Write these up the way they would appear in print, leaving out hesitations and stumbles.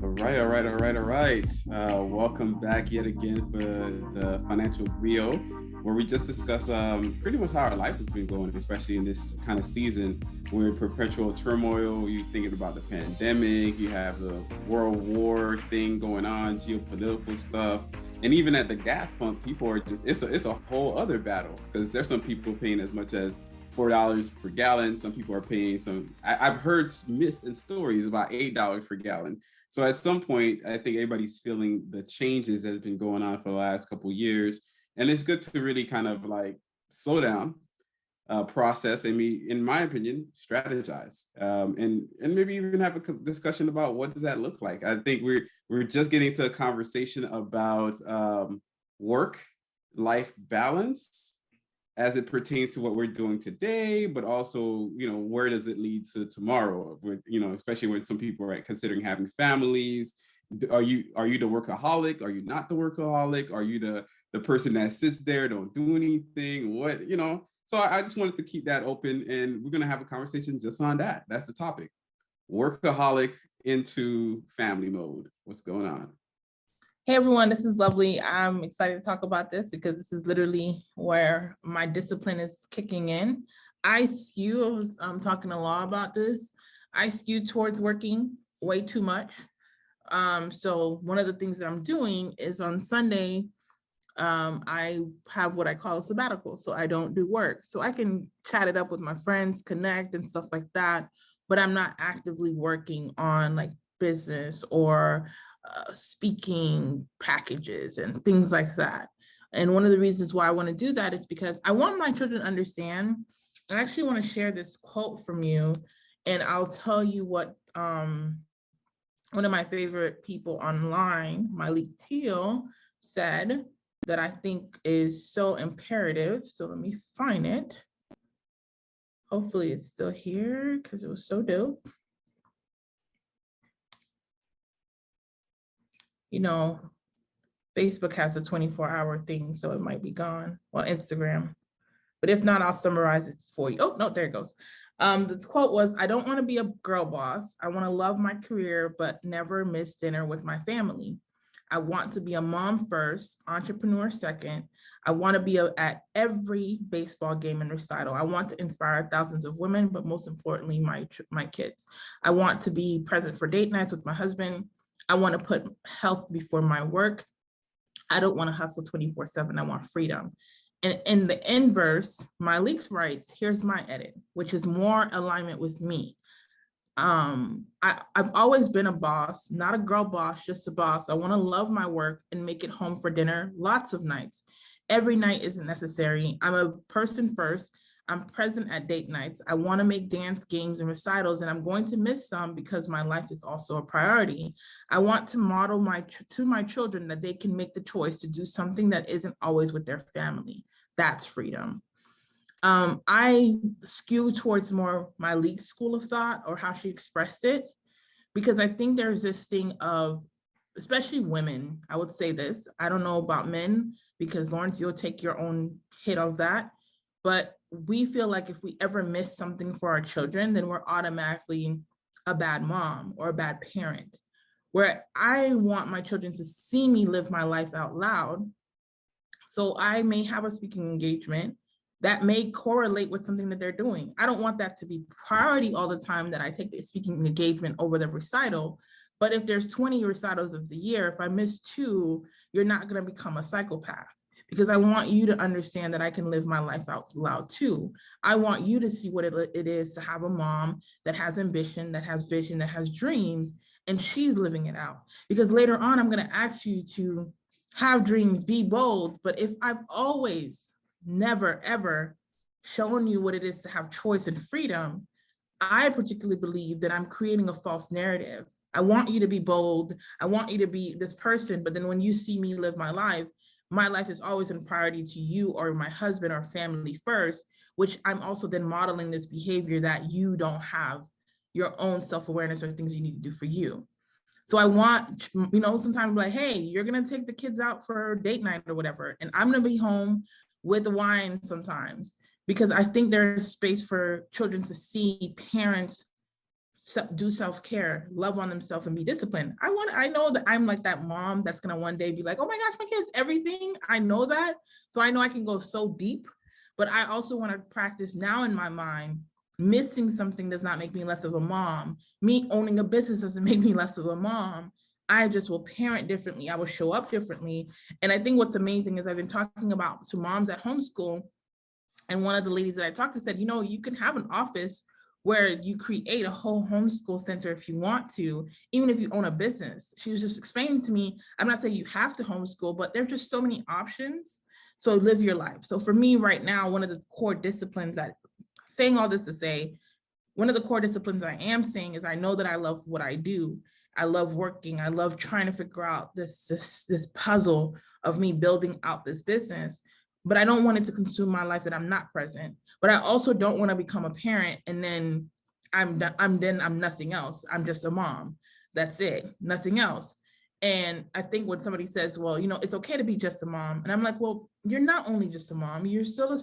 All right. Welcome back yet again for the Financial Griot, where we just discuss pretty much how our life has been going, especially in this kind of season. We're in perpetual turmoil. You're thinking about the pandemic, you have the world war thing going on, geopolitical stuff. And even at the gas pump, people are it's a whole other battle because there's some people paying as much as $4 per gallon. Some people are paying I've heard myths and stories about $8 per gallon. So at some point, I think everybody's feeling the changes that's been going on for the last couple of years. And it's good to really kind of like slow down, process, and in my opinion, strategize, and maybe even have a discussion about what does that look like. I think we're just getting to a conversation about work-life balance as it pertains to what we're doing today, but also, where does it lead to tomorrow? With, especially when some people are considering having families. Are you the workaholic? Are you not the workaholic? Are you the person that sits there, don't do anything? So I just wanted to keep that open, and we're gonna have a conversation just on that. That's the topic. Workaholic into family mode. What's going on? Hey everyone, this is Lovely. I'm excited to talk about this because this is literally where my discipline is kicking in. I was talking a lot about this. I skew towards working way too much. So one of the things that I'm doing is on Sunday, I have what I call a sabbatical. So I don't do work. So I can chat it up with my friends, connect and stuff like that. But I'm not actively working on like business or speaking packages and things like that. And one of the reasons why I want to do that is because I want my children to understand. I actually want to share this quote from you, and I'll tell you what one of my favorite people online, Malik Teal, said that I think is so imperative. So let me find it. Hopefully it's still here because it was so dope. Facebook has a 24-hour thing, so it might be gone. Well, Instagram. But if not, I'll summarize it for you. Oh, no, there it goes. This quote was, I don't want to be a girl boss. I want to love my career, but never miss dinner with my family. I want to be a mom first, entrepreneur second. I want to be at every baseball game and recital. I want to inspire thousands of women, but most importantly, my kids. I want to be present for date nights with my husband. I want to put health before my work. I don't want to hustle 24/7. I want freedom. And in the inverse, Malik writes, here's my edit, which is more alignment with me. I've always been a boss, not a girl boss, just a boss. I want to love my work and make it home for dinner lots of nights. Every night isn't necessary. I'm a person first. I'm present at date nights. I want to make dance games and recitals, and I'm going to miss some because my life is also a priority. I want to model to my children that they can make the choice to do something that isn't always with their family. That's freedom. I skew towards more Malik's school of thought, or how she expressed it, because I think there's this thing of, especially women, I would say this, I don't know about men, because Lawrence, you'll take your own hit of that. But we feel like if we ever miss something for our children, then we're automatically a bad mom or a bad parent. Where I want my children to see me live my life out loud. So I may have a speaking engagement that may correlate with something that they're doing. I don't want that to be priority all the time, that I take the speaking engagement over the recital. But if there's 20 recitals of the year, if I miss 2, you're not going to become a psychopath. Because I want you to understand that I can live my life out loud too. I want you to see what it is to have a mom that has ambition, that has vision, that has dreams, and she's living it out. Because later on, I'm going to ask you to have dreams, be bold. But if I've always never, ever shown you what it is to have choice and freedom, I particularly believe that I'm creating a false narrative. I want you to be bold. I want you to be this person. But then when you see me live my life is always in priority to you or my husband or family first, which I'm also then modeling this behavior that you don't have your own self-awareness or things you need to do for you. So I want, sometimes like, hey, you're going to take the kids out for date night or whatever, and I'm going to be home with the wine sometimes, because I think there's space for children to see parents do self-care, love on themselves, and be disciplined. I know that I'm like that mom that's gonna one day be like, oh my gosh, my kid's everything. I know that. So I know I can go so deep, but I also want to practice now in my mind, missing something does not make me less of a mom. Me owning a business doesn't make me less of a mom. I just will parent differently. I will show up differently. And I think what's amazing is I've been talking about to moms at homeschool, and one of the ladies that I talked to said, you can have an office where you create a whole homeschool center if you want to, even if you own a business. She was just explaining to me, I'm not saying you have to homeschool, but there's just so many options. So live your life. So for me right now, one of the core disciplines that, saying all this to say, one of the core disciplines I am saying is I know that I love what I do. I love working. I love trying to figure out this puzzle of me building out this business, but I don't want it to consume my life that I'm not present. But I also don't want to become a parent and then I'm nothing else. I'm just a mom. That's it, nothing else. And I think when somebody says, well, it's okay to be just a mom, and I'm like, well, you're not only just a mom, you're still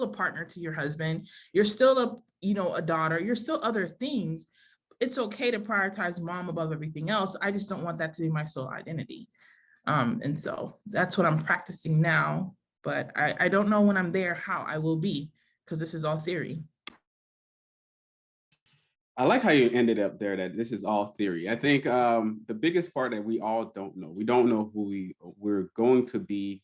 a partner to your husband, you're still a daughter, you're still other things. It's okay to prioritize mom above everything else. I just don't want that to be my sole identity. And so that's what I'm practicing now, but I don't know when I'm there how I will be, because this is all theory. I like how you ended up there, that this is all theory. I think the biggest part that we all don't know, we don't know who we're going to be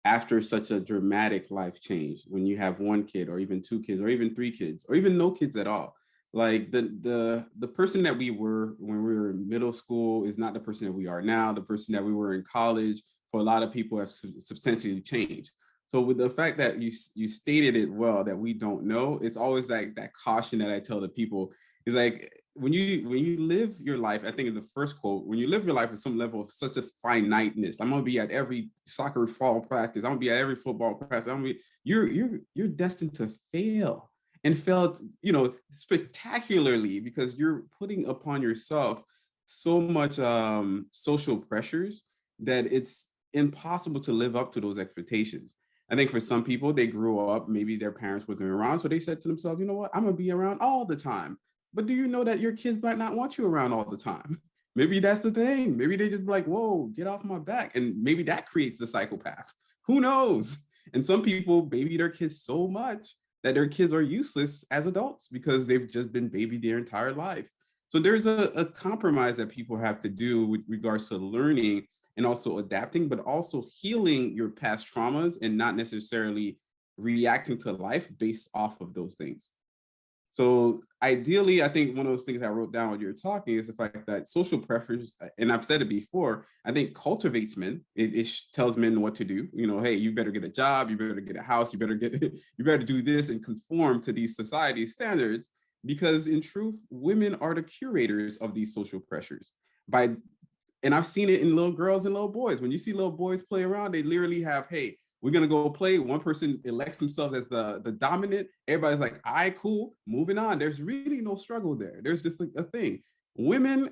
after such a dramatic life change. When you have one kid or even two kids or even three kids or even no kids at all. Like the person that we were when we were in middle school is not the person that we are now. The person that we were in college, for a lot of people, have substantially changed. So with the fact that you stated it well, that we don't know, it's always like that caution that I tell the people is like, when you live your life, I think in the first quote, when you live your life with some level of such a finiteness, I'm gonna be at every soccer fall practice, I'm gonna be at every football practice, you're destined to fail, and fail, spectacularly, because you're putting upon yourself so much social pressures that it's impossible to live up to those expectations. I think for some people, they grew up, maybe their parents wasn't around, so they said to themselves, you know what, I'm gonna be around all the time. But do you know that your kids might not want you around all the time? Maybe that's the thing. Maybe they just be like, whoa, get off my back. And maybe that creates the psychopath. Who knows? And some people baby their kids so much that their kids are useless as adults because they've just been babied their entire life. So there's a compromise that people have to do with regards to learning and also adapting, but also healing your past traumas and not necessarily reacting to life based off of those things. So ideally, I think one of those things I wrote down when you were talking is the fact that social preference, and I've said it before, I think cultivates men. It tells men what to do. Hey, you better get a job, you better get a house, you better do this and conform to these society standards, because in truth, women are the curators of these social pressures. And I've seen it in little girls and little boys. When you see little boys play around, they literally have, hey, we're gonna go play. One person elects himself as the dominant. Everybody's like, all right, cool, moving on. There's really no struggle there. There's just a thing. Women,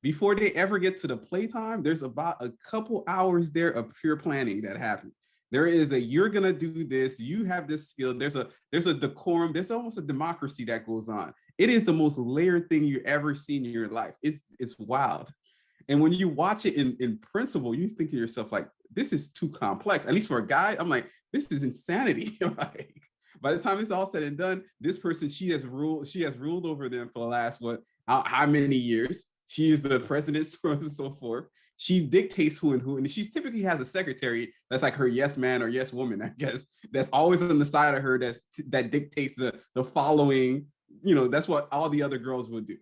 before they ever get to the playtime, there's about a couple hours there of pure planning that happens. There is you're gonna do this, you have this skill. There's a decorum, there's almost a democracy that goes on. It is the most layered thing you ever seen in your life. It's wild. And when you watch it in principle, you think to yourself, like, this is too complex. At least for a guy, I'm like, this is insanity. Like, by the time it's all said and done, this person, she has ruled over them for the last, how many years? She is the president, so on and so forth. She dictates who and who, and she typically has a secretary that's like her yes man or yes woman, I guess, that's always on the side of her that dictates the following. That's what all the other girls would do.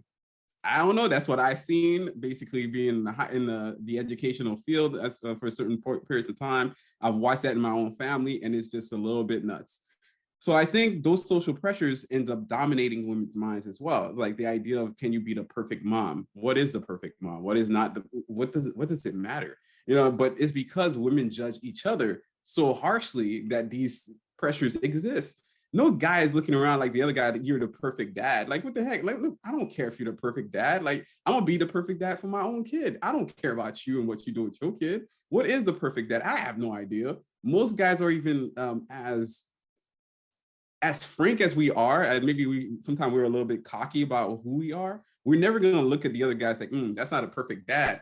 I don't know. That's what I've seen, basically being in the educational field for certain periods of time. I've watched that in my own family, and it's just a little bit nuts. So I think those social pressures ends up dominating women's minds as well. Like the idea of, can you be the perfect mom? What is the perfect mom? What is not? What does it matter? But it's because women judge each other so harshly that these pressures exist. No guy is looking around like the other guy that you're the perfect dad. Like, what the heck? Like, look, I don't care if you're the perfect dad. Like, I'm gonna be the perfect dad for my own kid. I don't care about you and what you do with your kid. What is the perfect dad? I have no idea. Most guys are even as as frank as we are, and maybe sometimes we're a little bit cocky about who we are, we're never going to look at the other guys like, that's not a perfect dad.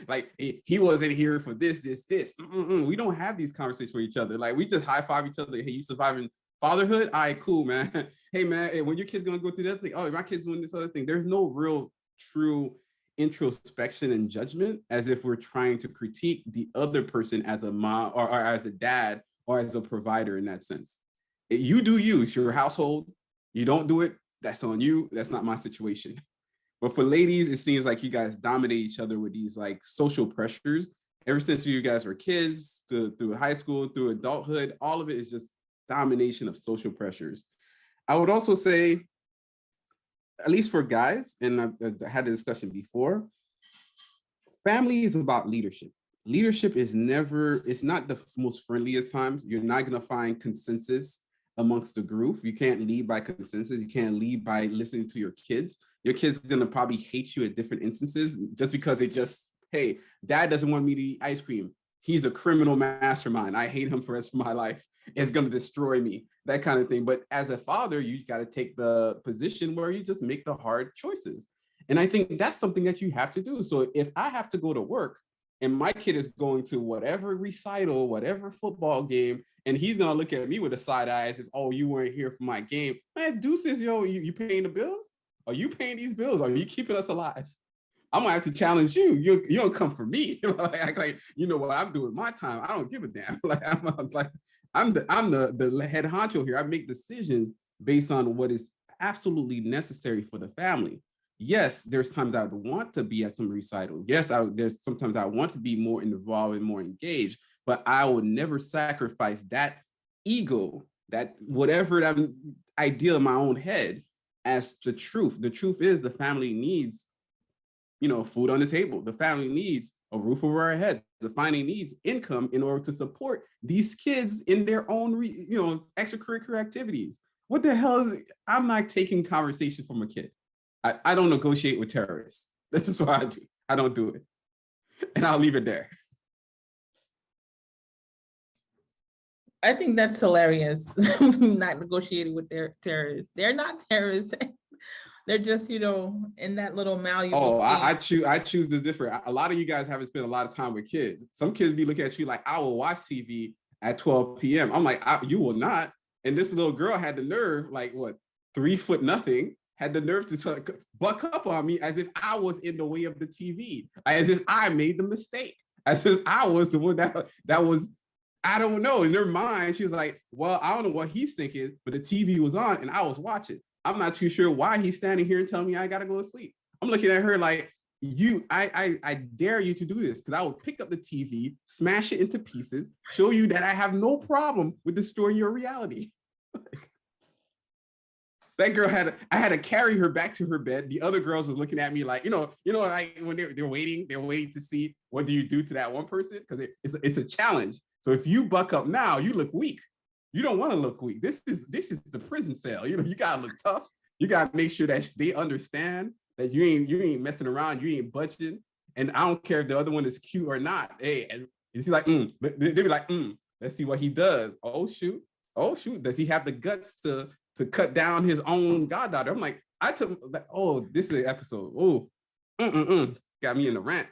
Like he wasn't here for this. We don't have these conversations with each other. Like we just high five each other. Hey, you surviving fatherhood? All right, cool, man. Hey, man, hey, when your kid's gonna go through that thing? Oh, my kid's doing this other thing. There's no real true introspection and judgment, as if we're trying to critique the other person as a mom or as a dad or as a provider in that sense. You do you. It's your household. You don't do it, that's on you. That's not my situation. But for ladies, it seems like you guys dominate each other with these like social pressures. Ever since you guys were kids, through high school, through adulthood, all of it is just domination of social pressures. I would also say, at least for guys, and I had a discussion before, family is about leadership. Leadership is never, it's not the most friendliest times. You're not going to find consensus amongst the group. You can't lead by consensus. You can't lead by listening to your kids. Your kid's going to probably hate you at different instances just because they just, hey, dad doesn't want me to eat ice cream. He's a criminal mastermind. I hate him for the rest of my life. It's going to destroy me, that kind of thing. But as a father, you got to take the position where you just make the hard choices. And I think that's something that you have to do. So if I have to go to work and my kid is going to whatever recital, whatever football game, and he's going to look at me with a side eye as if, oh, you weren't here for my game. Man, deuces, yo, you paying the bills? Are you paying these bills? Are you keeping us alive? I'm gonna have to challenge you. You don't come for me. like, you know what I'm doing my time. I don't give a damn. I'm the head honcho here. I make decisions based on what is absolutely necessary for the family. Yes, there's times I would want to be at some recital. Yes, there's sometimes I want to be more involved and more engaged, but I would never sacrifice that ego, that whatever that idea in my own head as the truth. The truth is the family needs, food on the table. The family needs a roof over our head. The family needs income in order to support these kids in their own, extracurricular activities. What the hell is, I'm not taking conversation from a kid. I don't negotiate with terrorists. That's just what I do. I don't do it. And I'll leave it there. I think that's hilarious. Not negotiating with their terrorists. They're not terrorists. They're just, in that little malleable. Oh, I choose this different. A lot of you guys haven't spent a lot of time with kids. Some kids be looking at you like, I will watch TV at 12 p.m. I'm like, you will not. And this little girl had the nerve, like what, 3 foot nothing, had the nerve to buck up on me as if I was in the way of the TV, as if I made the mistake, as if I was the one that was, I don't know. In their mind, she was like, well, I don't know what he's thinking, but the TV was on and I was watching. I'm not too sure why he's standing here and telling me I gotta go to sleep. I'm looking at her like, I dare you to do this, because I will pick up the TV, smash it into pieces, show you that I have no problem with destroying your reality. That girl I had to carry her back to her bed. The other girls were looking at me like, like when they're waiting to see what do you do to that one person, because it's a challenge. So if you buck up now, you look weak. You don't want to look weak. This is the prison cell. You gotta look tough. You gotta make sure that they understand that you ain't messing around. You ain't budging. And I don't care if the other one is cute or not. Hey, and he's like, they be like, let's see what he does. Oh shoot. Does he have the guts to cut down his own goddaughter? I'm like, this is an episode. Got me in a rant.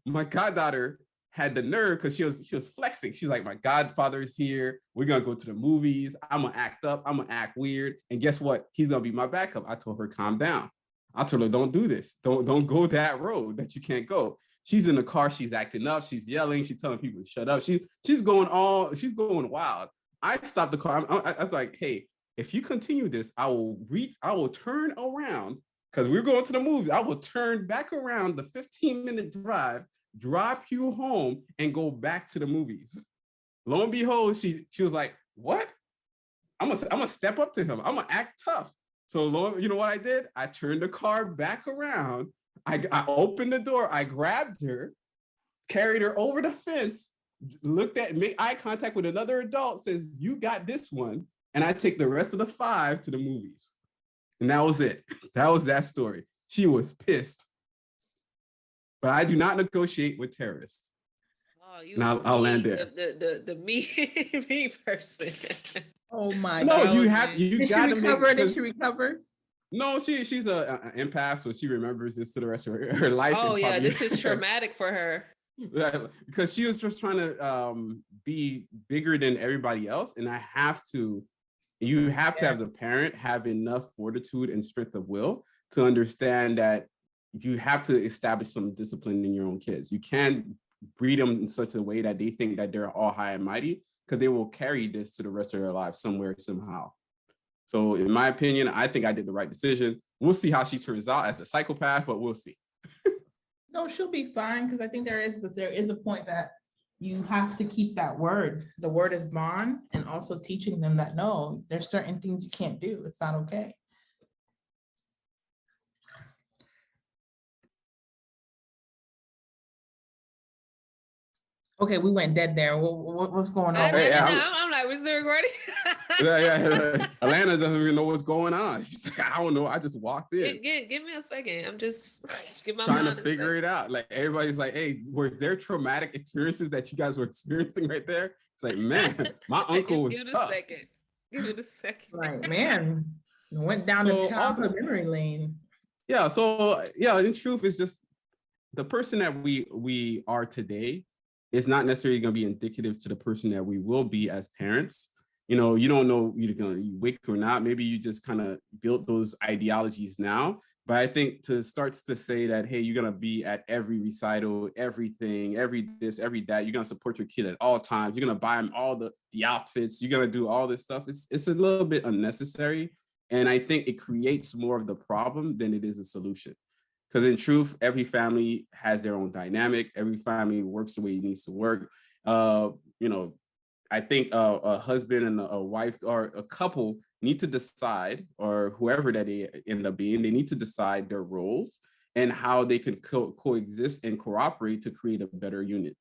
My goddaughter had the nerve, because she was flexing. She's like, my godfather is here. We're gonna go to the movies. I'm gonna act up. I'm gonna act weird. And guess what? He's gonna be my backup. I told her, calm down. I told her, don't do this. Don't go that road that you can't go. She's in the car. She's acting up. She's yelling. She's telling people to shut up. She's going wild. I stopped the car. I was like, hey, if you continue this, I will turn around, because we're going to the movies. I will turn back around the 15-minute drive, drop you home, and go back to the movies. Lo and behold, she was like, what? I'm gonna step up to him. I'm gonna act tough. So you know what I did? I turned the car back around. I opened the door. I grabbed her, carried her over the fence, made eye contact with another adult, says, you got this one. And I take the rest of the 5 to the movies. And that was it. That was that story. She was pissed. But I do not negotiate with terrorists. Oh, you And was I'll land me, there. the me me person. Oh my No, God. That you was have me. you Did she got to make, recover? Did because she recover? no, she's a empath, so she remembers this to the rest of her life. Oh And yeah, probably this is traumatic for her. because she was just trying to be bigger than everybody else, and you have to Yeah. have the parent have enough fortitude and strength of will to understand that you have to establish some discipline in your own kids. You can't breed them in such a way that they think that they're all high and mighty, because they will carry this to the rest of their lives somewhere, somehow. So in my opinion, I think I did the right decision. We'll see how she turns out as a psychopath, but we'll see. No, she'll be fine, because I think there is a point that you have to keep that word. The word is bond, and also teaching them that no, there's certain things you can't do. It's not okay. Okay, we went dead there. What's going on? I'm like, was there recording? Yeah. Alana doesn't even know what's going on. She's like, I don't know. I just walked in. Give me a second. I'm just trying to figure it out. Like, everybody's like, hey, were there traumatic experiences that you guys were experiencing right there? It's like, man, my uncle was tough. Give it a second. Right, man. Went down the childhood memory lane. Yeah. So yeah, in truth, it's just the person that we are today is not necessarily going to be indicative to the person that we will be as parents. You know, you don't know you're going to wake or not. Maybe you just kind of built those ideologies now. But I think to start to say that, hey, you're going to be at every recital, everything, every this, every that, you're going to support your kid at all times. You're going to buy them all the outfits. You're going to do all this stuff. It's a little bit unnecessary. And I think it creates more of the problem than it is a solution. Because in truth, every family has their own dynamic. Every family works the way it needs to work. I think a husband and a wife or a couple need to decide, or whoever that they end up being, they need to decide their roles and how they can coexist and cooperate to create a better unit.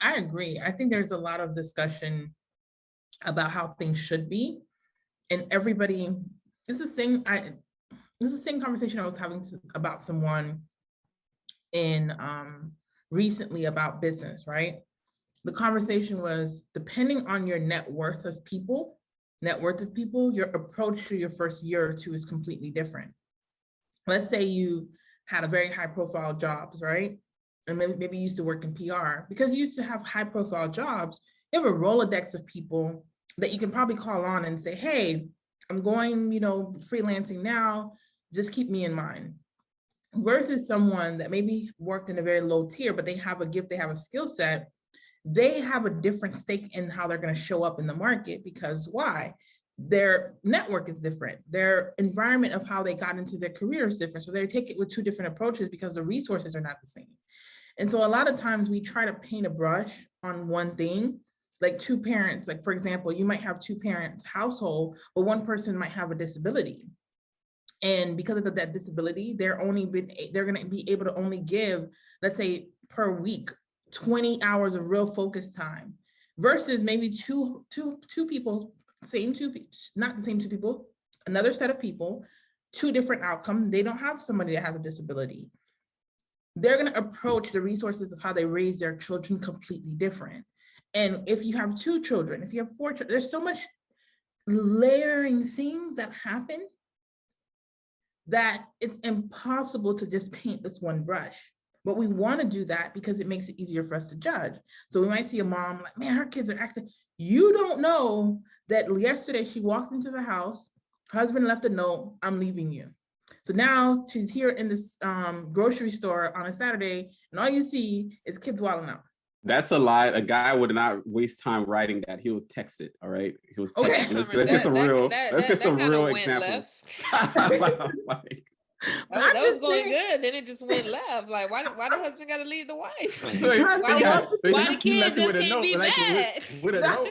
I agree. I think there's a lot of discussion about how things should be. And everybody, this is the same conversation I was having about someone in recently about business, right? The conversation was, depending on your net worth of people, your approach to your first year or two is completely different. Let's say you had a very high profile jobs, right? And maybe you used to work in PR. Because you used to have high profile jobs, you have a Rolodex of people that you can probably call on and say, hey, I'm going, freelancing now, just keep me in mind. Versus someone that maybe worked in a very low tier, but they have a gift, they have a skill set, they have a different stake in how they're going to show up in the market. Because why? Their network is different. Their environment of how they got into their career is different. So they take it with two different approaches because the resources are not the same. And so a lot of times we try to paint a brush on one thing, like two parents, like for example, you might have two parents household, but one person might have a disability. And because of that disability, they're going to be able to only give, let's say per week, 20 hours of real focus time, versus maybe two people, not the same two people, another set of people, two different outcomes. They don't have somebody that has a disability. They're going to approach the resources of how they raise their children completely different. And if you have two children, if you have four children, there's so much layering things that happen that it's impossible to just paint this one brush. But we want to do that because it makes it easier for us to judge. So we might see a mom like, man, her kids are acting. You don't know that yesterday she walked into the house, husband left a note, I'm leaving you. So now she's here in this grocery store on a Saturday, and all you see is kids wilding out. That's a lie. A guy would not waste time writing that. He'll text it. All right. He'll text Okay. it. Let's get some real examples. That was going good. Then it just went left. Like, why the husband got to leave the wife? Why the kids just can't be mad? With a note.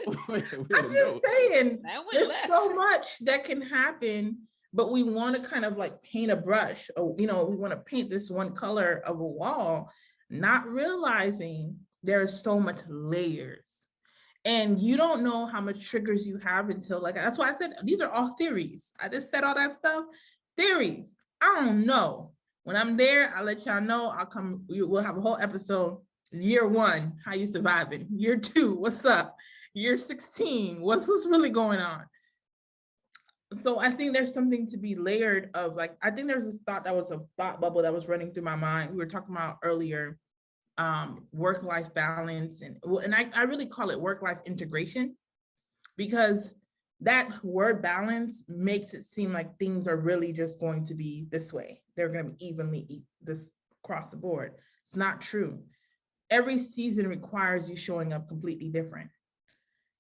I'm just saying, there's so much that can happen, but we want to kind of like paint a brush. Or, we want to paint this one color of a wall, not realizing there's so much layers. And you don't know how much triggers you have until, like, that's why I said, these are all theories. I just said all that stuff, theories. I don't know. When I'm there, I'll let y'all know. I'll come. We'll have a whole episode. Year 1, how you surviving? Year 2, what's up? Year 16, what's really going on? So I think there's something to be layered of, like, I think there's this thought that was a thought bubble that was running through my mind. We were talking about earlier, work-life balance, and I really call it work-life integration, because that word balance makes it seem like things are really just going to be this way. They're going to be evenly this across the board. It's not true. Every season requires you showing up completely different.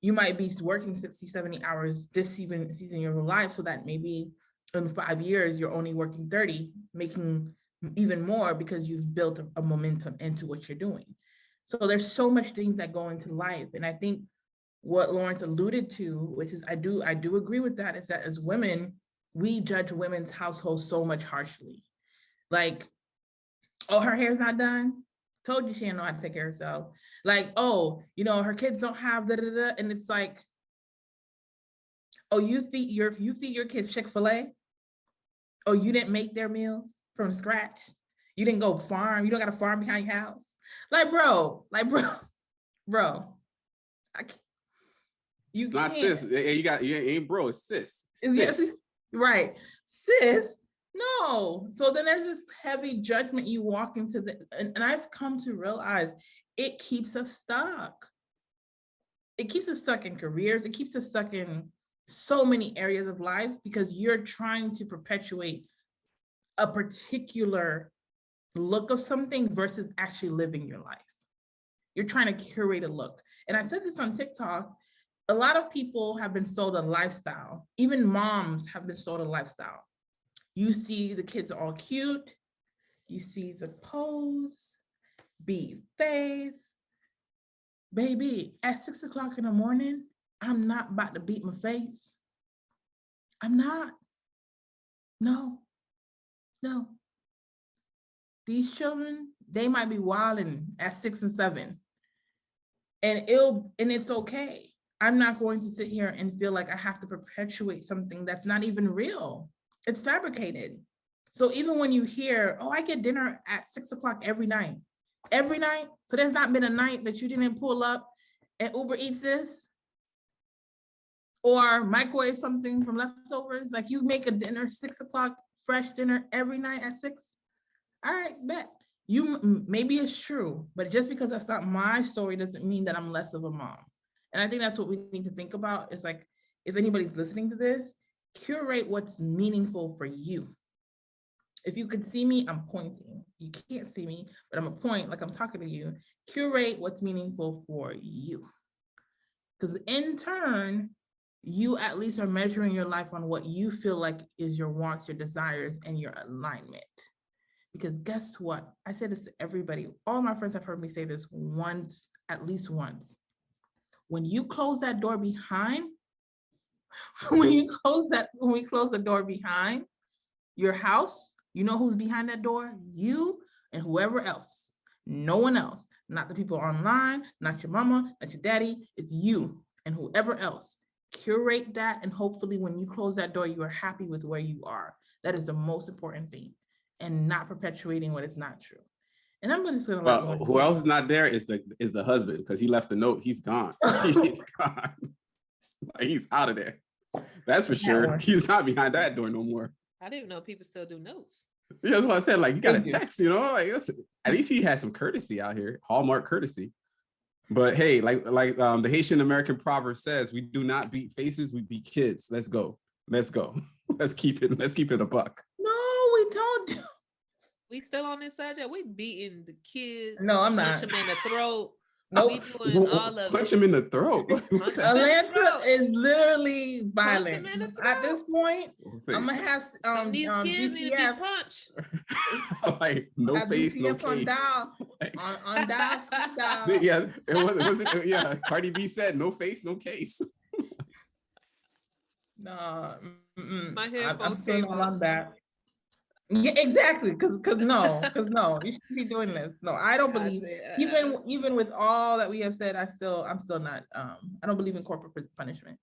You might be working 60, 70 hours this season of your life, so that maybe in 5 years, you're only working 30, making even more because you've built a momentum into what you're doing. So there's so much things that go into life. And I think what Lawrence alluded to, which is, I do agree with that, is that as women, we judge women's households so much harshly. Like, oh, her hair's not done. Told you she didn't know how to take care of herself. Like, oh, her kids don't have da-da-da. And it's like, oh, you feed your kids Chick-fil-A? Oh, you didn't make their meals from scratch? You didn't go farm? You don't got a farm behind your house? Like, bro. You can't. Not sis. You ain't bro, it's sis. Yes, right. Sis. No. So then there's this heavy judgment you walk into and I've come to realize it keeps us stuck. It keeps us stuck in careers. It keeps us stuck in so many areas of life because you're trying to perpetuate a particular look of something versus actually living your life. You're trying to curate a look. And I said this on TikTok. A lot of people have been sold a lifestyle. Even moms have been sold a lifestyle. You see the kids are all cute. You see the pose, beat face. Baby, at 6 o'clock in the morning, I'm not about to beat my face. I'm not. No. These children, they might be wilding at 6 and 7. And it's okay. I'm not going to sit here and feel like I have to perpetuate something that's not even real. It's fabricated. So even when you hear, oh, I get dinner at 6 o'clock every night. So there's not been a night that you didn't pull up and Uber Eats this or microwave something from leftovers. Like, you make a dinner 6 o'clock, fresh dinner every night at 6. All right, bet. Maybe it's true, but just because that's not my story doesn't mean that I'm less of a mom. And I think that's what we need to think about, is like, if anybody's listening to this, curate what's meaningful for you. If you could see me, I'm pointing. You can't see me, but I'm a point, like I'm talking to you. Curate what's meaningful for you. Because in turn, you at least are measuring your life on what you feel like is your wants, your desires, and your alignment. Because guess what? I say this to everybody. All my friends have heard me say this once, at least once. When you close that door behind, when we close the door behind your house, you know who's behind that door? You and whoever else. No one else. Not the people online, not your mama, not your daddy. It's you and whoever else. Curate that, and hopefully when you close that door, you are happy with where you are. That is the most important thing, and not perpetuating what is not true. And I'm just gonna let who else is not there is the husband, because he left the note. He's gone. He's gone. Like, he's out of there. That's for sure. He's not behind that door no more. I didn't know people still do notes. Yeah, that's what I said. Like, you got a text, like, at least he had some courtesy out here, Hallmark courtesy. But hey, like the Haitian American proverb says, we do not beat faces, we beat kids. Let's go. Let's keep it a buck. No, we don't. We still on this subject. We beating the kids. No, I'm not. Punch them in the throat. Nope. We doing all of Punch him in the throat. Atlanta is literally violent. At this point, I'm gonna have these kids need to be punched. Like, no face, no case. On dial. Yeah, was it? Yeah, Cardi B said, no face, no case. No, my headphones I'm still not on that. Yeah, exactly. Because no, you shouldn't be doing this. No, I don't believe it. Even with all that we have said, I'm still not. I don't believe in corporate punishment.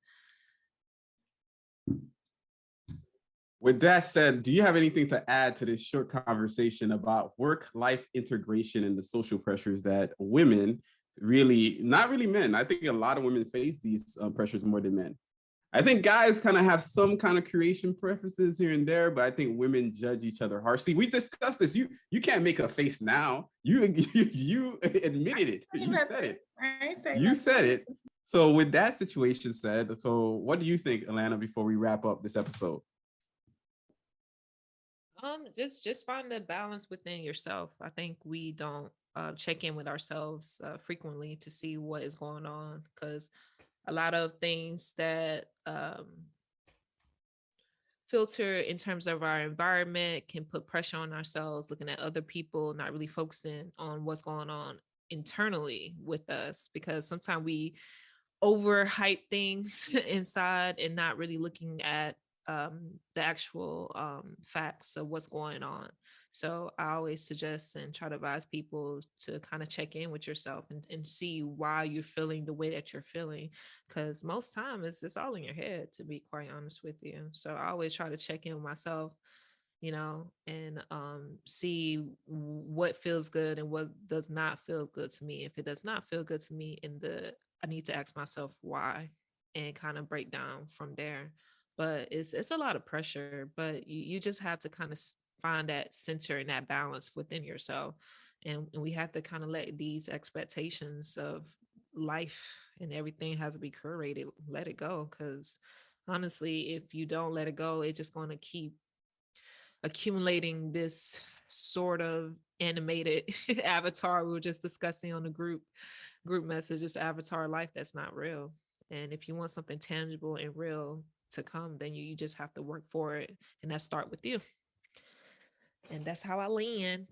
With that said, do you have anything to add to this short conversation about work-life integration and the social pressures that women really, not really men, I think a lot of women face these pressures more than men. I think guys kind of have some kind of creation preferences here and there, but I think women judge each other harshly. We discussed this. You can't make a face now. You admitted it. You said it. You said it. So with that situation said, so what do you think, Alana, before we wrap up this episode? Just find the balance within yourself. I think we don't check in with ourselves frequently to see what is going on, because a lot of things that filter in terms of our environment can put pressure on ourselves, looking at other people, not really focusing on what's going on internally with us, because sometimes we overhype things inside and not really looking at the actual facts of what's going on. So I always suggest and try to advise people to kind of check in with yourself and see why you're feeling the way that you're feeling, because most time it's all in your head, to be quite honest with you. So I always try to check in with myself, and see what feels good and what does not feel good to me. If it does not feel good to me, I need to ask myself why and kind of break down from there. But it's a lot of pressure, but you just have to kind of find that center and that balance within yourself. And we have to kind of let these expectations of life and everything has to be curated, let it go. Because honestly, if you don't let it go, it's just going to keep accumulating this sort of animated avatar we were just discussing on the group message, this avatar life that's not real. And if you want something tangible and real to come, then you just have to work for it, and that start with you. And that's how I land.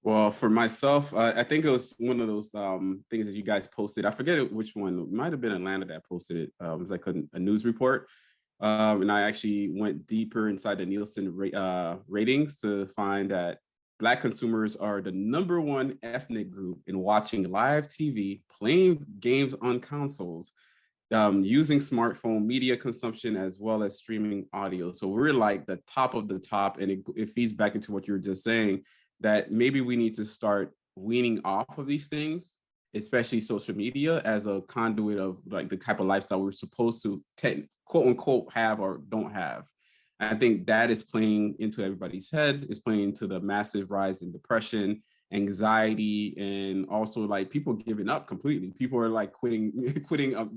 Well, for myself, I think it was one of those things that you guys posted. I forget which one. It might have been Atlanta that posted it. It was like a news report. And I actually went deeper inside the Nielsen ratings to find that Black consumers are the #1 ethnic group in watching live TV, playing games on consoles, using smartphone media consumption, as well as streaming audio. So we're like the top of the top, and it feeds back into what you were just saying, that maybe we need to start weaning off of these things, especially social media, as a conduit of like the type of lifestyle we're supposed to quote unquote have or don't have. And I think that is playing into everybody's head. It's playing into the massive rise in depression, anxiety, and also like people giving up completely. People are like quitting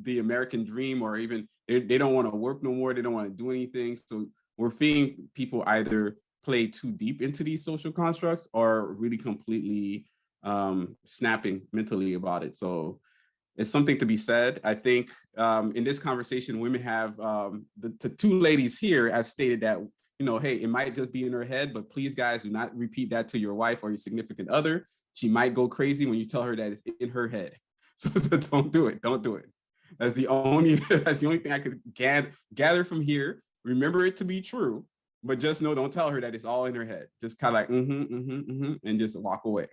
the American dream, or even they don't want to work no more. They don't want to do anything. So we're seeing people either play too deep into these social constructs or really completely snapping mentally about it. So it's something to be said. I think in this conversation, women have the two ladies here have stated that, hey, it might just be in her head, but please, guys, do not repeat that to your wife or your significant other. She might go crazy when you tell her that it's in her head. So don't do it. Don't do it. That's the only thing I could gather from here. Remember it to be true, but just know, don't tell her that it's all in her head. Just kind of like, and just walk away.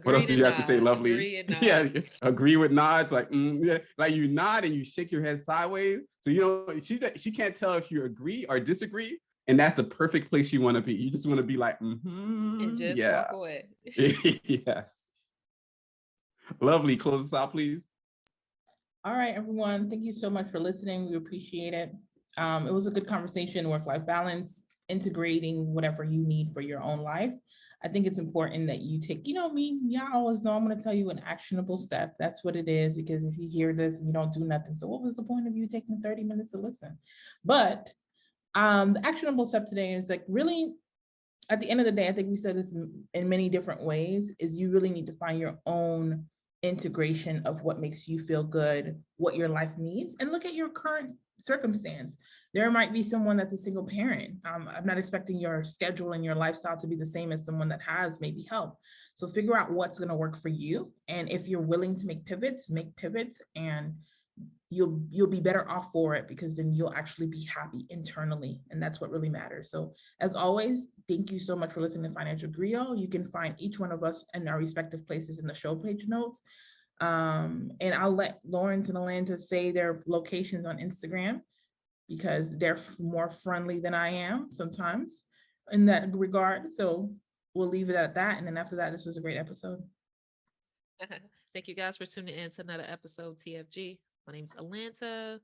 What else did you have to say, lovely? Yeah, agree with nods, like yeah, like you nod and you shake your head sideways. So she can't tell if you agree or disagree, and that's the perfect place you want to be. You just want to be like, and just walk away. Yes. Lovely, close us out, please. All right, everyone. Thank you so much for listening. We appreciate it. It was a good conversation, work-life balance, integrating whatever you need for your own life. I think it's important that you take, me, y'all always know I'm going to tell you an actionable step. That's what it is, because if you hear this and you don't do nothing, so what was the point of you taking 30 minutes to listen? But the actionable step today is like, really, at the end of the day, I think we said this in many different ways, is you really need to find your own integration of what makes you feel good, what your life needs, and look at your current circumstance. There might be someone that's a single parent. I'm not expecting your schedule and your lifestyle to be the same as someone that has maybe help. So figure out what's going to work for you. And if you're willing to make pivots, and you'll be better off for it, because then you'll actually be happy internally. And that's what really matters. So as always, thank you so much for listening to Financial Griot. You can find each one of us in our respective places in the show page notes. And I'll let Lawrence and Alanta say their locations on Instagram. because they're more friendly than I am sometimes in that regard. So we'll leave it at that. And then after that, this was a great episode. Thank you guys for tuning in to another episode TFG. My name's Atlanta.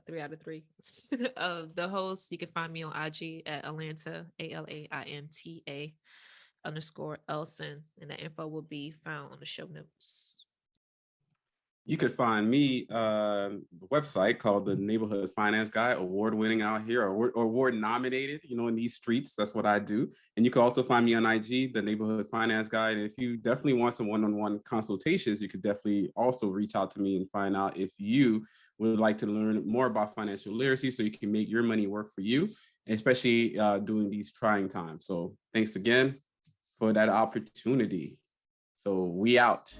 3 out of 3 the host. You can find me on IG at Atlanta, ALAINTA _Elson, and the info will be found on the show notes. You could find me a website called the Neighborhood Finance Guy, award-winning out here, or award nominated, in these streets. That's what I do. And you can also find me on IG, the Neighborhood Finance Guy. And if you definitely want some one-on-one consultations, you could definitely also reach out to me and find out if you would like to learn more about financial literacy so you can make your money work for you, especially during these trying times. So thanks again for that opportunity. So we out.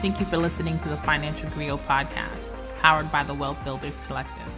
Thank you for listening to the Financial Griot podcast, powered by the Wealth Builders Collective.